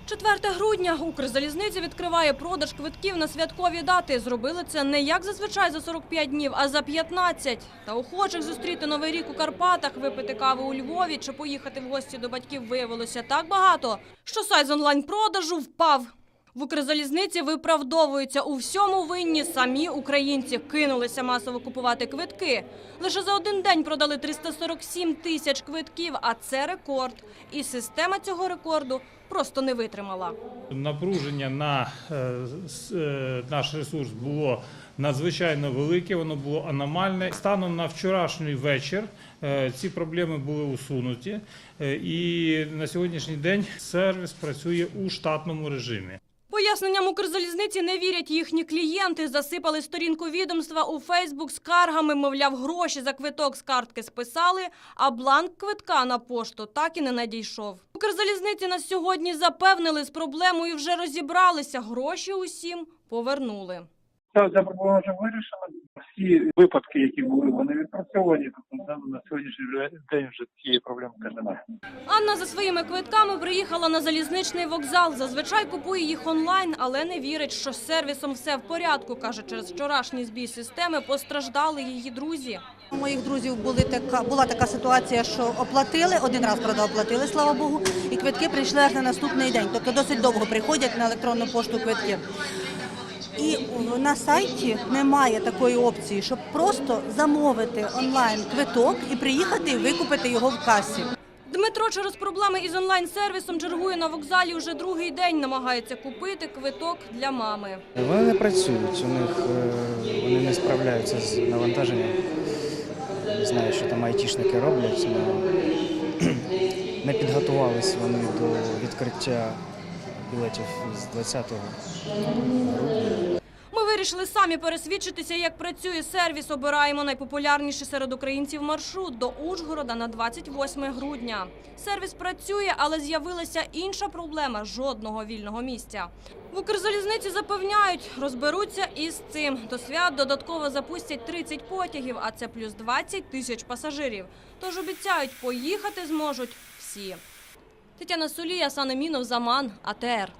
4 грудня Укрзалізниця відкриває продаж квитків на святкові дати. Зробили це не як зазвичай за 45 днів, а за 15. Та охочих зустріти Новий рік у Карпатах, випити каву у Львові чи поїхати в гості до батьків виявилося так багато, що сайт з онлайн-продажу впав. В Укрзалізниці виправдовуються: у всьому винні самі українці. Кинулися масово купувати квитки. Лише за один день продали 347 тисяч квитків, а це рекорд. І система цього рекорду просто не витримала. Напруження на наш ресурс було надзвичайно велике, воно було аномальне. Станом на вчорашній вечір ці проблеми були усунуті, і на сьогоднішній день сервіс працює у штатному режимі. Поясненням Укрзалізниці не вірять їхні клієнти. Засипали сторінку відомства у Фейсбук скаргами, мовляв, гроші за квиток з картки списали, а бланк квитка на пошту так і не надійшов. Укрзалізниці на сьогодні запевнили, з проблемою вже розібралися, гроші усім повернули. Ця проблема вже вирішена. Всі випадки, які були, вони відпрацьовані. Тобто на сьогоднішній день вже цієї проблеми немає. Анна за своїми квитками приїхала на залізничний вокзал. Зазвичай купує їх онлайн, але не вірить, що з сервісом все в порядку. Каже, через вчорашній збій системи постраждали її друзі. У моїх друзів була така ситуація, що оплатили, один раз, правда, оплатили, слава Богу, і квитки прийшли аж на наступний день. Тобто досить довго приходять на електронну пошту квитки. І на сайті немає такої опції, щоб просто замовити онлайн-квиток і приїхати і викупити його в касі. Дмитро через проблеми із онлайн-сервісом чергує на вокзалі вже другий день, намагається купити квиток для мами. Вони не працюють, вони не справляються з навантаженням. Не знаю, що там айтішники роблять, але не підготувалися вони до відкриття білетів з 20 грудня. Ми вирішили самі пересвідчитися, як працює сервіс. Обираємо найпопулярніший серед українців маршрут до Ужгорода на 28 грудня. Сервіс працює, але з'явилася інша проблема – жодного вільного місця. В Укрзалізниці запевняють, розберуться із цим. До свят додатково запустять 30 потягів, а це плюс 20 тисяч пасажирів. Тож обіцяють, поїхати зможуть всі. Тетяна Сулія, Сан Емінов, Заман, АТР.